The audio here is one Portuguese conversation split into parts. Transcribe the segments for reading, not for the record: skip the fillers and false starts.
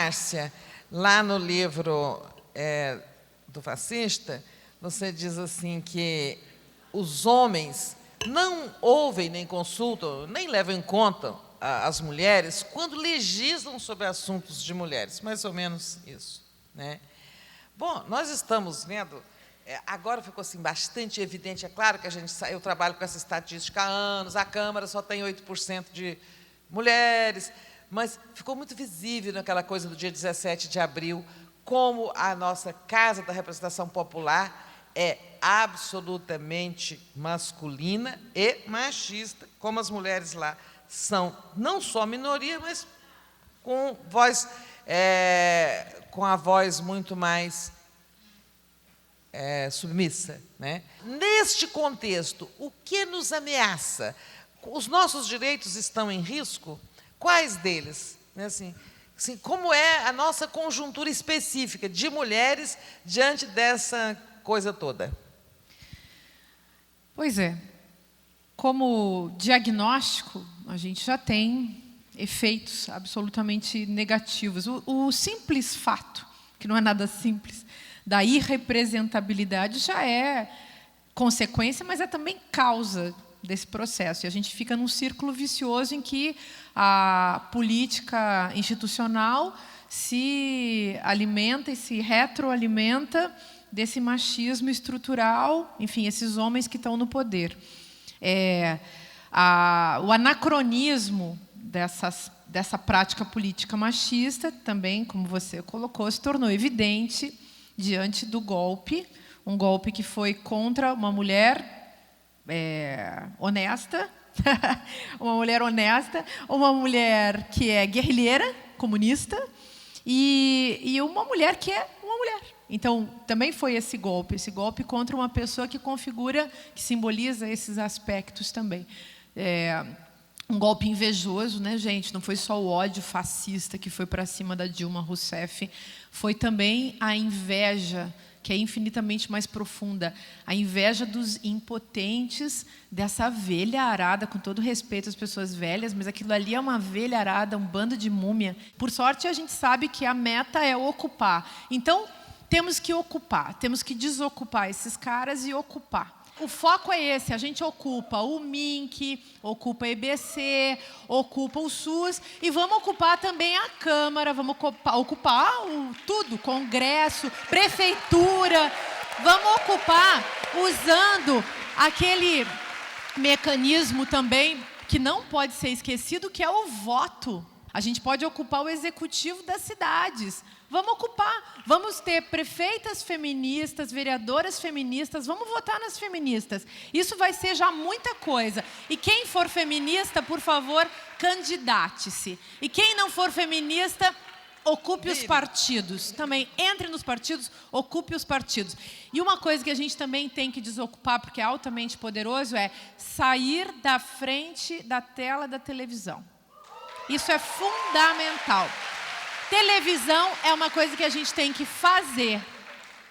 Márcia, lá no livro do fascista, você diz assim que os homens não ouvem, nem consultam, nem levam em conta as mulheres quando legislam sobre assuntos de mulheres. Mais ou menos isso, né? Bom, nós estamos vendo, agora ficou assim, bastante evidente, é claro que eu trabalho com essa estatística há anos, a Câmara só tem 8% de mulheres, mas ficou muito visível naquela coisa do dia 17 de abril, como a nossa Casa da Representação Popular é absolutamente masculina e machista, como as mulheres lá são não só minoria, mas com a voz muito mais submissa, né? Neste contexto, o que nos ameaça? Os nossos direitos estão em risco? Quais deles? Assim, como é a nossa conjuntura específica de mulheres diante dessa coisa toda? Pois é. Como diagnóstico, a gente já tem efeitos absolutamente negativos. O simples fato, que não é nada simples, da irrepresentabilidade já é consequência, mas é também causa desse processo. E a gente fica num círculo vicioso em que a política institucional se alimenta e se retroalimenta desse machismo estrutural, enfim, esses homens que estão no poder. O anacronismo dessa prática política machista também, como você colocou, se tornou evidente diante do golpe, um golpe que foi contra uma mulher honesta, uma mulher que é guerrilheira, comunista, e uma mulher que é uma mulher. Então, também foi esse golpe contra uma pessoa que configura, que simboliza esses aspectos também. Um golpe invejoso, né, gente? Não foi só o ódio fascista que foi para cima da Dilma Rousseff, foi também a inveja, que é infinitamente mais profunda, a inveja dos impotentes dessa velha arada, com todo respeito às pessoas velhas, mas aquilo ali é uma velha arada, um bando de múmia. Por sorte, a gente sabe que a meta é ocupar. Então, temos que ocupar, temos que desocupar esses caras e ocupar. O foco é esse, a gente ocupa o MINC, ocupa a EBC, ocupa o SUS e vamos ocupar também a Câmara, vamos ocupar tudo, Congresso, Prefeitura, vamos ocupar usando aquele mecanismo também que não pode ser esquecido, que é o voto. A gente pode ocupar o executivo das cidades. Vamos ocupar, vamos ter prefeitas feministas, vereadoras feministas, vamos votar nas feministas. Isso vai ser já muita coisa. E quem for feminista, por favor, candidate-se. E quem não for feminista, ocupe os partidos. Também entre nos partidos, ocupe os partidos. E uma coisa que a gente também tem que desocupar, porque é altamente poderoso, é sair da frente da tela da televisão. Isso é fundamental. Televisão é uma coisa que a gente tem que fazer,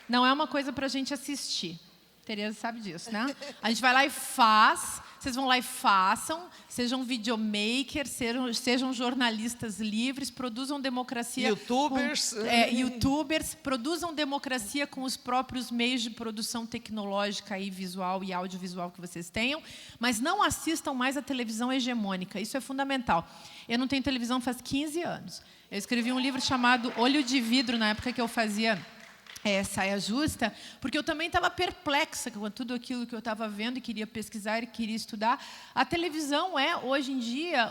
não é uma coisa para a gente assistir. Tereza sabe disso, né? A gente vai lá e faz, vocês vão lá e façam, sejam videomakers, sejam jornalistas livres, produzam democracia... YouTubers, produzam democracia com os próprios meios de produção tecnológica e visual e audiovisual que vocês tenham, mas não assistam mais a televisão hegemônica, isso é fundamental. Eu não tenho televisão faz 15 anos. Eu escrevi um livro chamado Olho de Vidro, na época que eu fazia Saia Justa, porque eu também estava perplexa com tudo aquilo que eu estava vendo e queria pesquisar e queria estudar. A televisão é, hoje em dia,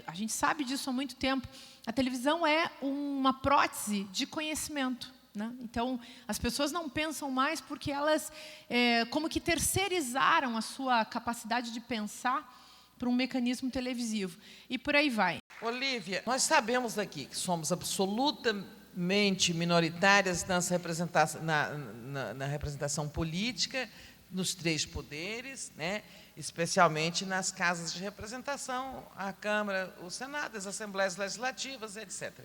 a gente sabe disso há muito tempo, a televisão é uma prótese de conhecimento, né? Então, as pessoas não pensam mais porque elas como que terceirizaram a sua capacidade de pensar para um mecanismo televisivo. E por aí vai. Olívia, nós sabemos aqui que somos absolutamente minoritárias na representação política, nos 3 poderes, né? Especialmente nas casas de representação, a Câmara, o Senado, as Assembleias Legislativas, etc.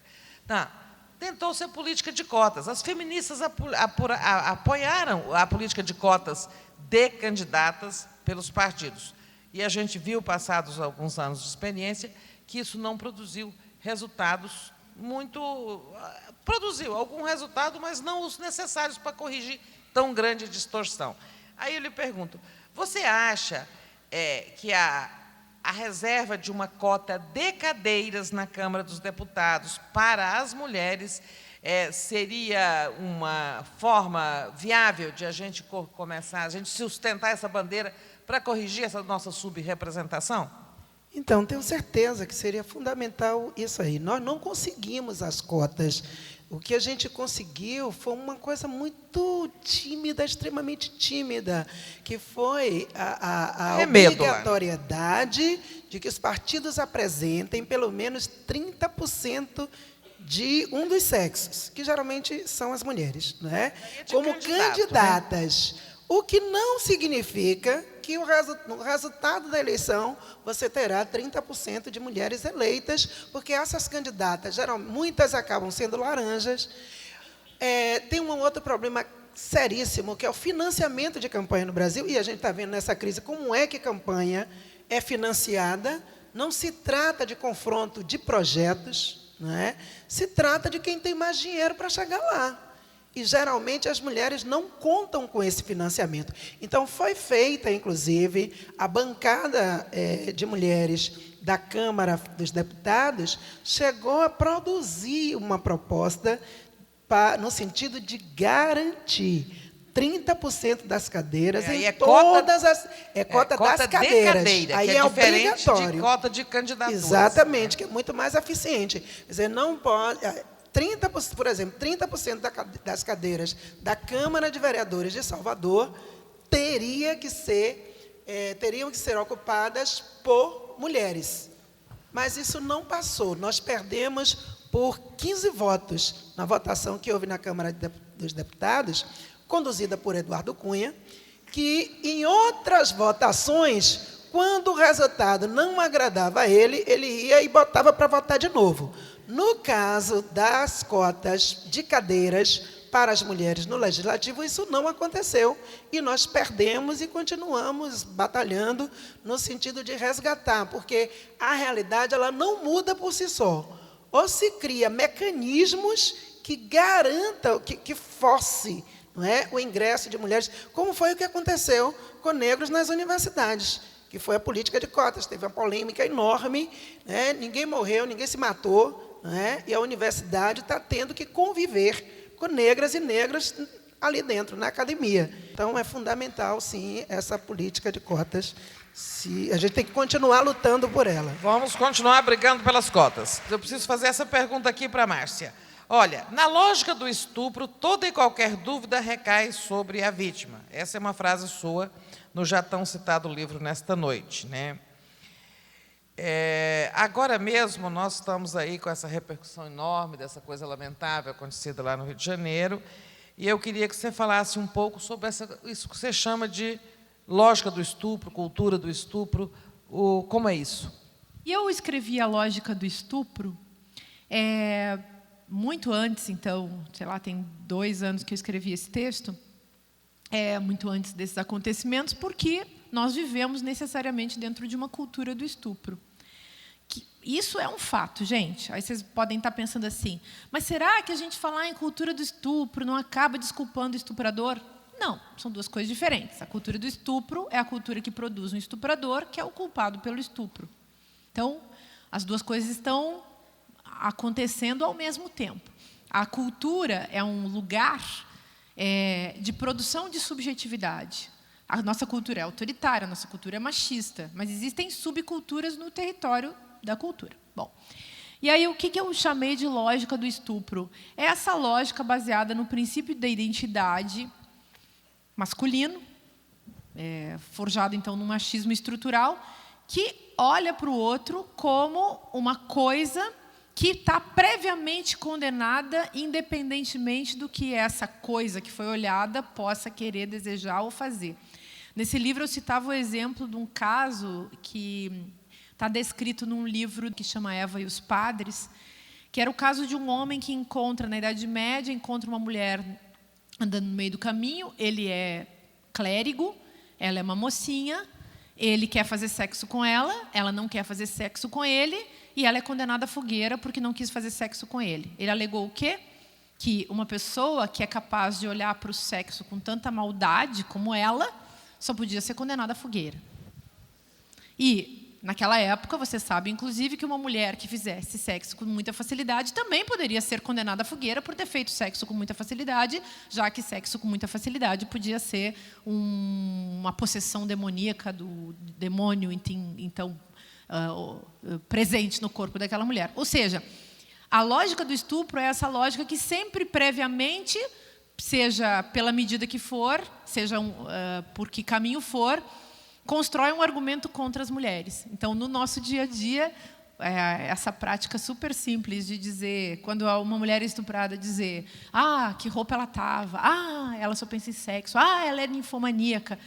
Tá. Tentou-se a política de cotas. As feministas apoiaram a política de cotas de candidatas pelos partidos. E a gente viu, passados alguns anos de experiência, que isso não produziu resultados produziu algum resultado, mas não os necessários para corrigir tão grande distorção. Aí eu lhe pergunto, você acha que a reserva de uma cota de cadeiras na Câmara dos Deputados para as mulheres seria uma forma viável de a gente começar, a gente sustentar essa bandeira para corrigir essa nossa subrepresentação? Então, tenho certeza que seria fundamental isso aí. Nós não conseguimos as cotas. O que a gente conseguiu foi uma coisa muito tímida, extremamente tímida, que foi a obrigatoriedade de que os partidos apresentem pelo menos 30% de um dos sexos, que geralmente são as mulheres, né? Como candidatas. Né? O que não significa que no resultado da eleição você terá 30% de mulheres eleitas, porque essas candidatas, muitas acabam sendo laranjas. Tem um outro problema seríssimo, que é o financiamento de campanha no Brasil, e a gente está vendo nessa crise como é que campanha é financiada. Não se trata de confronto de projetos, né? Se trata de quem tem mais dinheiro para chegar lá. E, geralmente, as mulheres não contam com esse financiamento. Então, foi feita, inclusive, a bancada de mulheres da Câmara dos Deputados chegou a produzir uma proposta no sentido de garantir 30% das cadeiras em todas as... cota das cadeiras. Cadeira, aí que é obrigatório. De cota de candidatura. Exatamente, que é muito mais eficiente. Quer dizer, não pode... 30%, por exemplo, 30% das cadeiras da Câmara de Vereadores de Salvador teriam que ser ocupadas por mulheres. Mas isso não passou. Nós perdemos por 15 votos na votação que houve na Câmara dos Deputados, conduzida por Eduardo Cunha, que, em outras votações, quando o resultado não agradava a ele, ele ia e botava para votar de novo. No caso das cotas de cadeiras para as mulheres no Legislativo, isso não aconteceu. E nós perdemos e continuamos batalhando no sentido de resgatar, porque a realidade ela não muda por si só. Ou se cria mecanismos que garantam, que force, não é, o ingresso de mulheres, como foi o que aconteceu com negros nas universidades, que foi a política de cotas. Teve uma polêmica enorme, né? Ninguém morreu, ninguém se matou, e a universidade está tendo que conviver com negras e negros ali dentro, na academia. Então, é fundamental, sim, essa política de cotas. A gente tem que continuar lutando por ela. Vamos continuar brigando pelas cotas. Eu preciso fazer essa pergunta aqui para a Márcia. Olha, na lógica do estupro, toda e qualquer dúvida recai sobre a vítima. Essa é uma frase sua no já tão citado livro Nesta Noite, né? Agora mesmo, nós estamos aí com essa repercussão enorme dessa coisa lamentável acontecida lá no Rio de Janeiro, e eu queria que você falasse um pouco sobre isso que você chama de lógica do estupro, cultura do estupro, como é isso? E eu escrevi a lógica do estupro muito antes, então, sei lá, tem 2 anos que eu escrevi esse texto, muito antes desses acontecimentos, porque nós vivemos necessariamente dentro de uma cultura do estupro. Isso é um fato, gente. Aí vocês podem estar pensando assim, mas será que a gente falar em cultura do estupro não acaba desculpando o estuprador? Não, são 2 coisas diferentes. A cultura do estupro é a cultura que produz um estuprador, que é o culpado pelo estupro. Então, as 2 coisas estão acontecendo ao mesmo tempo. A cultura é um lugar de produção de subjetividade. A nossa cultura é autoritária, a nossa cultura é machista, mas existem subculturas no território da cultura. Bom, e aí o que eu chamei de lógica do estupro? É essa lógica baseada no princípio da identidade masculino, forjado então no machismo estrutural, que olha para o outro como uma coisa que está previamente condenada, independentemente do que essa coisa que foi olhada possa querer, desejar ou fazer. Nesse livro, eu citava o exemplo de um caso que está descrito num livro que chama Eva e os Padres, que era o caso de um homem que encontra, na Idade Média, encontra uma mulher andando no meio do caminho, ele é clérigo, ela é uma mocinha, Ele quer fazer sexo com ela não quer fazer sexo com ele, e ela é condenada à fogueira porque não quis fazer sexo com ele. Ele alegou o quê? Que uma pessoa que é capaz de olhar para o sexo com tanta maldade como ela, só podia ser condenada à fogueira. E, naquela época, você sabe, inclusive, que uma mulher que fizesse sexo com muita facilidade também poderia ser condenada à fogueira por ter feito sexo com muita facilidade, já que sexo com muita facilidade podia ser uma possessão demoníaca do demônio, então, presente no corpo daquela mulher. Ou seja, a lógica do estupro é essa lógica que sempre previamente, seja pela medida que for, seja por que caminho for, constrói um argumento contra as mulheres. Então, no nosso dia a dia, essa prática super simples de dizer, quando uma mulher é estuprada, dizer: que roupa ela estava, ela só pensa em sexo, ela é ninfomaníaca.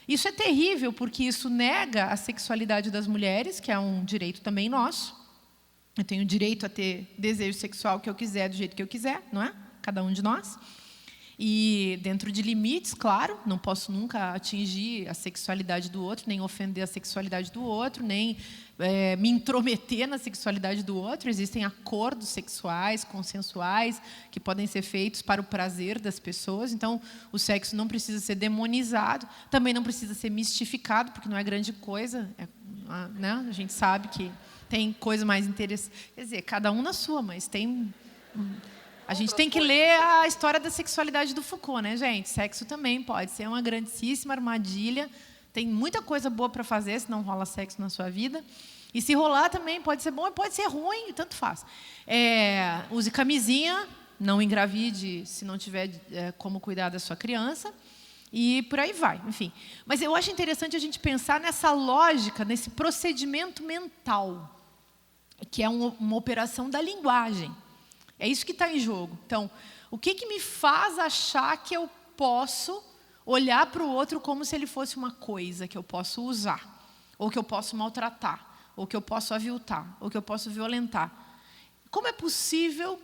Isso é terrível, porque isso nega a sexualidade das mulheres, que é um direito também nosso. Eu tenho o direito a ter desejo sexual que eu quiser, do jeito que eu quiser, não é? Cada um de nós. E dentro de limites, claro, não posso nunca atingir a sexualidade do outro, nem ofender a sexualidade do outro, nem me intrometer na sexualidade do outro. Existem acordos sexuais, consensuais, que podem ser feitos para o prazer das pessoas. Então, o sexo não precisa ser demonizado, também não precisa ser mistificado, porque não é grande coisa, né? A gente sabe que tem coisa mais interessante. Quer dizer, cada um na sua, mas tem... A gente tem que ler a história da sexualidade do Foucault, né, gente? Sexo também pode ser uma grandíssima armadilha. Tem muita coisa boa para fazer, se não rola sexo na sua vida. E se rolar também pode ser bom e pode ser ruim, tanto faz. Use camisinha, não engravide se não tiver como cuidar da sua criança. E por aí vai, enfim. Mas eu acho interessante a gente pensar nessa lógica, nesse procedimento mental, que é uma operação da linguagem. É isso que está em jogo. Então, o que me faz achar que eu posso olhar para o outro como se ele fosse uma coisa que eu posso usar, ou que eu posso maltratar, ou que eu posso aviltar, ou que eu posso violentar? Como é possível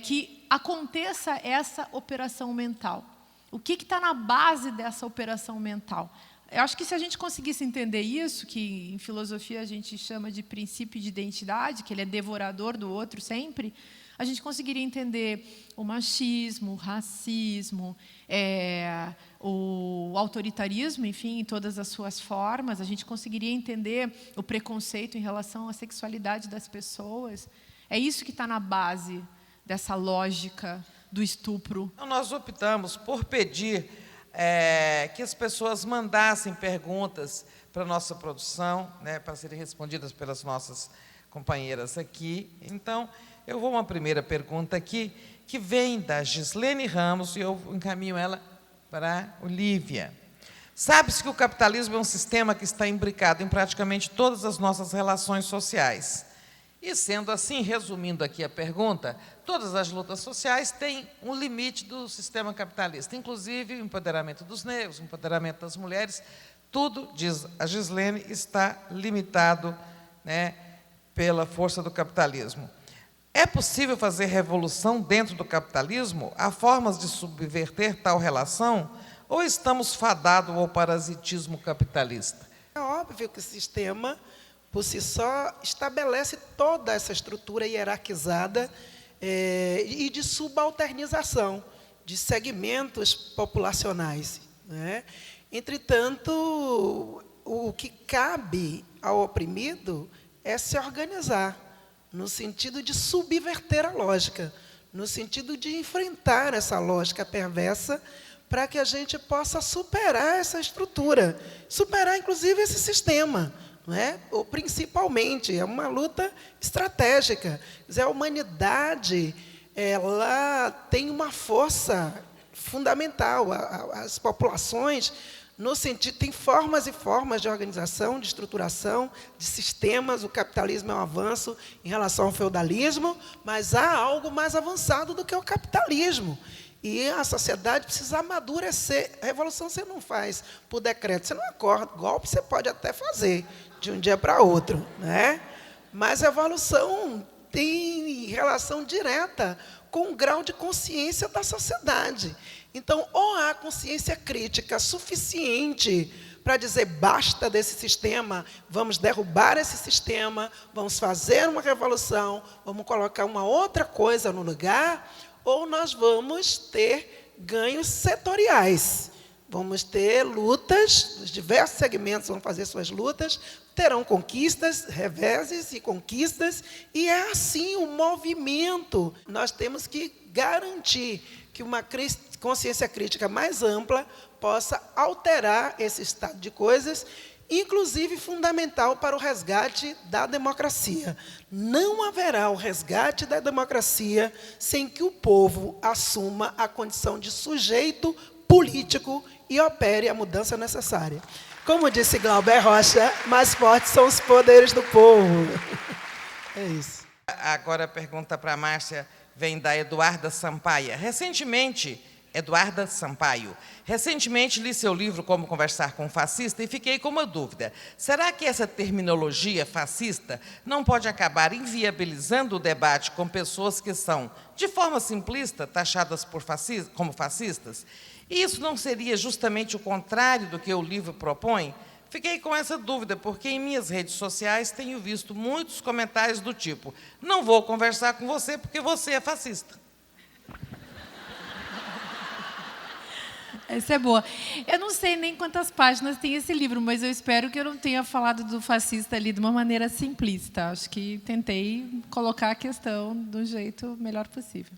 que aconteça essa operação mental? O que está na base dessa operação mental? Eu acho que se a gente conseguisse entender isso, que em filosofia a gente chama de princípio de identidade, que ele é devorador do outro sempre, a gente conseguiria entender o machismo, o racismo, o autoritarismo, enfim, em todas as suas formas. A gente conseguiria entender o preconceito em relação à sexualidade das pessoas. É isso que está na base dessa lógica do estupro. Então, nós optamos por pedir que as pessoas mandassem perguntas para a nossa produção, né, para serem respondidas pelas nossas companheiras aqui. Então, eu vou a uma primeira pergunta aqui, que vem da Gislene Ramos, e eu encaminho ela para a Olívia. Sabe-se que o capitalismo é um sistema que está imbricado em praticamente todas as nossas relações sociais. E, sendo assim, resumindo aqui a pergunta, todas as lutas sociais têm um limite do sistema capitalista, inclusive o empoderamento dos negros, o empoderamento das mulheres, tudo, diz a Gislene, está limitado, né, pela força do capitalismo. É possível fazer revolução dentro do capitalismo? Há formas de subverter tal relação? Ou estamos fadados ao parasitismo capitalista? É óbvio que o sistema, por si só, estabelece toda essa estrutura hierarquizada e de subalternização de segmentos populacionais, né? Entretanto, o que cabe ao oprimido é se organizar, no sentido de subverter a lógica, no sentido de enfrentar essa lógica perversa, para que a gente possa superar essa estrutura, superar, inclusive, esse sistema, não é? Ou, principalmente, é uma luta estratégica. Quer dizer, a humanidade, ela tem uma força fundamental, as populações, no sentido, tem formas e formas de organização, de estruturação, de sistemas. O capitalismo é um avanço em relação ao feudalismo, mas há algo mais avançado do que o capitalismo. E a sociedade precisa amadurecer. A revolução você não faz por decreto, você não acorda. Golpe você pode até fazer de um dia para outro, né? Mas a evolução tem relação direta com o grau de consciência da sociedade. Então, ou há consciência crítica suficiente para dizer basta desse sistema, vamos derrubar esse sistema, vamos fazer uma revolução, vamos colocar uma outra coisa no lugar, ou nós vamos ter ganhos setoriais. Vamos ter lutas, os diversos segmentos vão fazer suas lutas, terão conquistas, reveses e conquistas, e é assim o movimento. Nós temos que garantir que uma consciência crítica mais ampla possa alterar esse estado de coisas, inclusive fundamental para o resgate da democracia. Não haverá o resgate da democracia sem que o povo assuma a condição de sujeito político e opere a mudança necessária. Como disse Glauber Rocha, mais fortes são os poderes do povo. É isso. Agora a pergunta para a Márcia vem da Eduarda Sampaio. Recentemente li seu livro Como Conversar com um Fascista e fiquei com uma dúvida. Será que essa terminologia fascista não pode acabar inviabilizando o debate com pessoas que são, de forma simplista, taxadas como fascistas? E isso não seria justamente o contrário do que o livro propõe? Fiquei com essa dúvida, porque em minhas redes sociais tenho visto muitos comentários do tipo: não vou conversar com você porque você é fascista. Essa é boa. Eu não sei nem quantas páginas tem esse livro, mas eu espero que eu não tenha falado do fascista ali de uma maneira simplista. Acho que tentei colocar a questão do jeito melhor possível.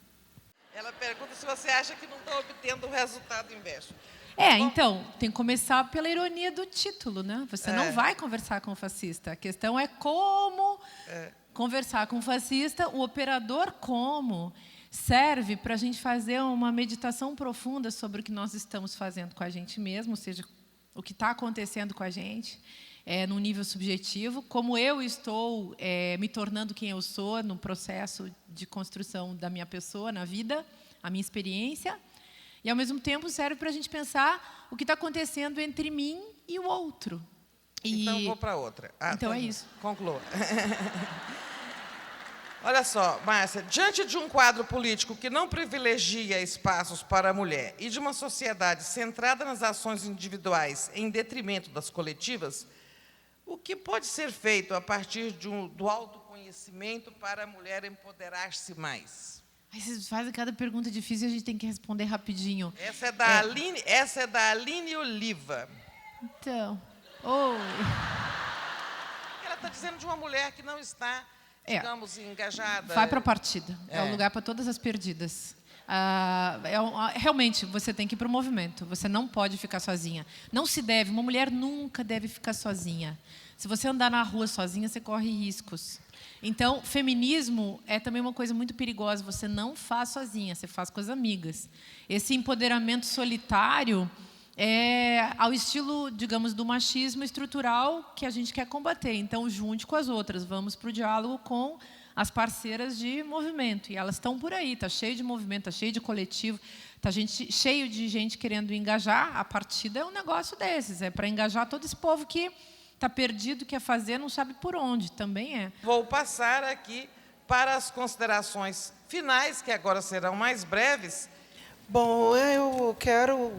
Ela pergunta se você acha que não está obtendo o resultado inverso. Então, tem que começar pela ironia do título, né? Você não vai conversar com o fascista. A questão é como conversar com o fascista, o operador como serve para a gente fazer uma meditação profunda sobre o que nós estamos fazendo com a gente mesmo, ou seja, o que está acontecendo com a gente, num nível subjetivo, como eu estou me tornando quem eu sou no processo de construção da minha pessoa, na vida, a minha experiência, e, ao mesmo tempo, serve para a gente pensar o que está acontecendo entre mim e o outro. Então, vou para outra. Então, é isso. Conclua. Olha só, Márcia, diante de um quadro político que não privilegia espaços para a mulher e de uma sociedade centrada nas ações individuais em detrimento das coletivas, o que pode ser feito a partir do autoconhecimento para a mulher empoderar-se mais? Aí vocês fazem cada pergunta difícil e a gente tem que responder rapidinho. Essa é da Aline Oliva. Então, Ela está dizendo de uma mulher que não está, digamos, engajada. Vai para a partida. É o lugar para todas as perdidas. Realmente, você tem que ir para o movimento. Você não pode ficar sozinha. Não se deve. Uma mulher nunca deve ficar sozinha. Se você andar na rua sozinha, você corre riscos. Então, feminismo é também uma coisa muito perigosa. Você não faz sozinha, você faz com as amigas. Esse empoderamento solitário é ao estilo, digamos, do machismo estrutural que a gente quer combater. Então, junte com as outras. Vamos para o diálogo com as parceiras de movimento. E elas estão por aí, está cheio de movimento, está cheio de coletivo, está cheio de gente querendo engajar. A partida é um negócio desses, é para engajar todo esse povo que está perdido, quer fazer, não sabe por onde, também é. Vou passar aqui para as considerações finais, que agora serão mais breves. Bom, eu quero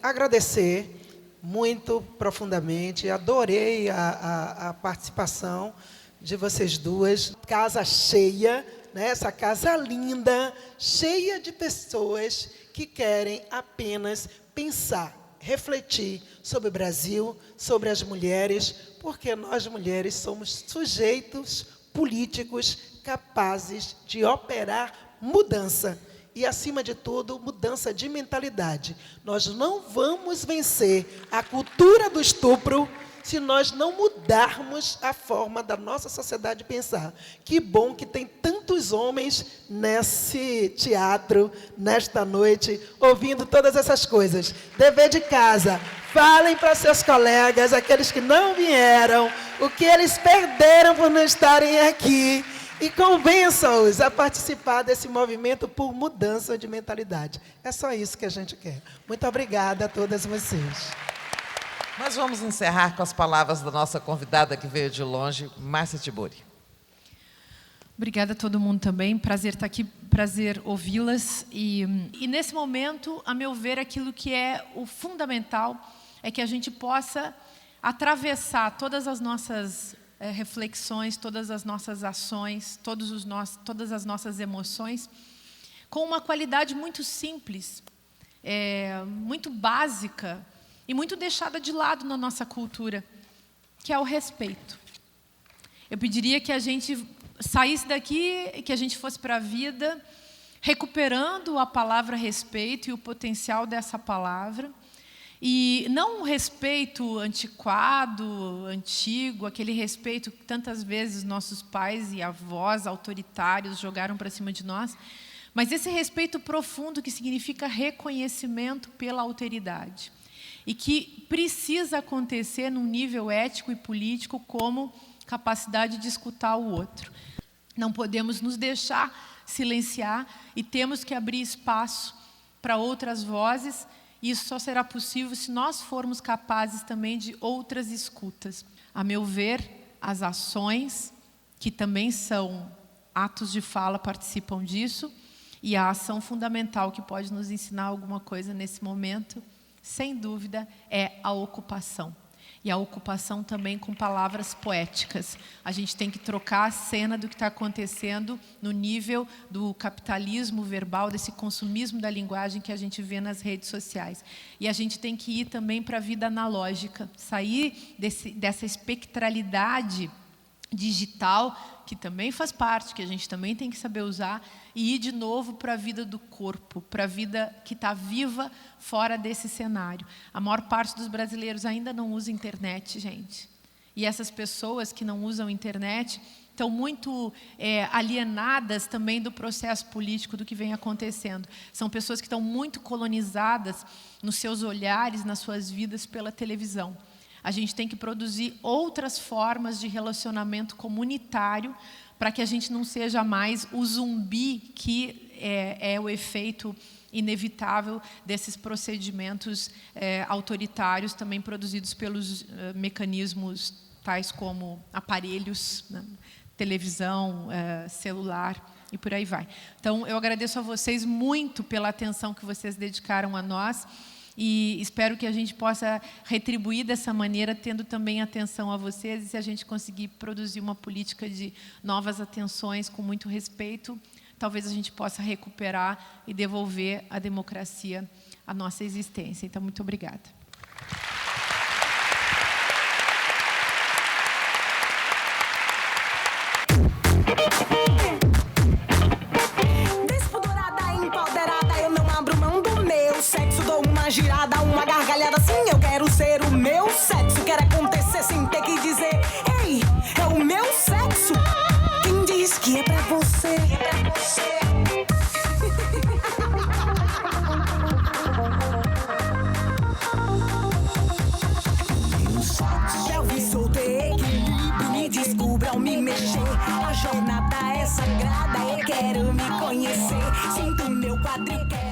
agradecer muito profundamente, adorei a participação de vocês duas, casa cheia, né? Essa casa linda, cheia de pessoas que querem apenas pensar, refletir sobre o Brasil, sobre as mulheres, porque nós mulheres somos sujeitos políticos capazes de operar mudança. E, acima de tudo, mudança de mentalidade. Nós não vamos vencer a cultura do estupro se nós não mudarmos a forma da nossa sociedade pensar. Que bom que tem tantos homens nesse teatro, nesta noite, ouvindo todas essas coisas. Dever de casa, falem para seus colegas, aqueles que não vieram, o que eles perderam por não estarem aqui, e convençam-os a participar desse movimento por mudança de mentalidade. É só isso que a gente quer. Muito obrigada a todas vocês. Nós vamos encerrar com as palavras da nossa convidada que veio de longe, Márcia Tiburi. Obrigada a todo mundo também. Prazer estar aqui, prazer ouvi-las. E nesse momento, a meu ver, aquilo que é o fundamental é que a gente possa atravessar todas as nossas reflexões, todas as nossas ações, todas as nossas emoções, com uma qualidade muito simples, muito básica e muito deixada de lado na nossa cultura, que é o respeito. Eu pediria que a gente saísse daqui e que a gente fosse para a vida recuperando a palavra respeito e o potencial dessa palavra. E não um respeito antiquado, antigo, aquele respeito que tantas vezes nossos pais e avós autoritários jogaram para cima de nós, mas esse respeito profundo que significa reconhecimento pela alteridade. E que precisa acontecer num nível ético e político como capacidade de escutar o outro. Não podemos nos deixar silenciar e temos que abrir espaço para outras vozes. E isso só será possível se nós formos capazes também de outras escutas. A meu ver, as ações, que também são atos de fala, participam disso. E a ação fundamental que pode nos ensinar alguma coisa nesse momento, sem dúvida, é a ocupação. E a ocupação também com palavras poéticas. A gente tem que trocar a cena do que está acontecendo no nível do capitalismo verbal, desse consumismo da linguagem que a gente vê nas redes sociais. E a gente tem que ir também para a vida analógica, sair dessa espectralidade digital, que também faz parte, que a gente também tem que saber usar, e ir de novo para a vida do corpo, para a vida que está viva fora desse cenário. A maior parte dos brasileiros ainda não usa internet, gente. E essas pessoas que não usam internet estão muito alienadas também do processo político, do que vem acontecendo. São pessoas que estão muito colonizadas nos seus olhares, nas suas vidas pela televisão. A gente tem que produzir outras formas de relacionamento comunitário para que a gente não seja mais o zumbi que é o efeito inevitável desses procedimentos autoritários, também produzidos pelos mecanismos tais como aparelhos, né, televisão, celular e por aí vai. Então, eu agradeço a vocês muito pela atenção que vocês dedicaram a nós. E espero que a gente possa retribuir dessa maneira, tendo também atenção a vocês. E se a gente conseguir produzir uma política de novas atenções com muito respeito, talvez a gente possa recuperar e devolver à democracia a nossa existência. Então, muito obrigada. Girada, uma gargalhada assim, eu quero ser o meu sexo. Quero acontecer sem ter que dizer, ei, é o meu sexo. Quem diz que é pra você? Eu vi soltei equilíbrio, me descubra ao me mexer. A jornada é sagrada, eu quero me conhecer. Sinto meu quadril, quero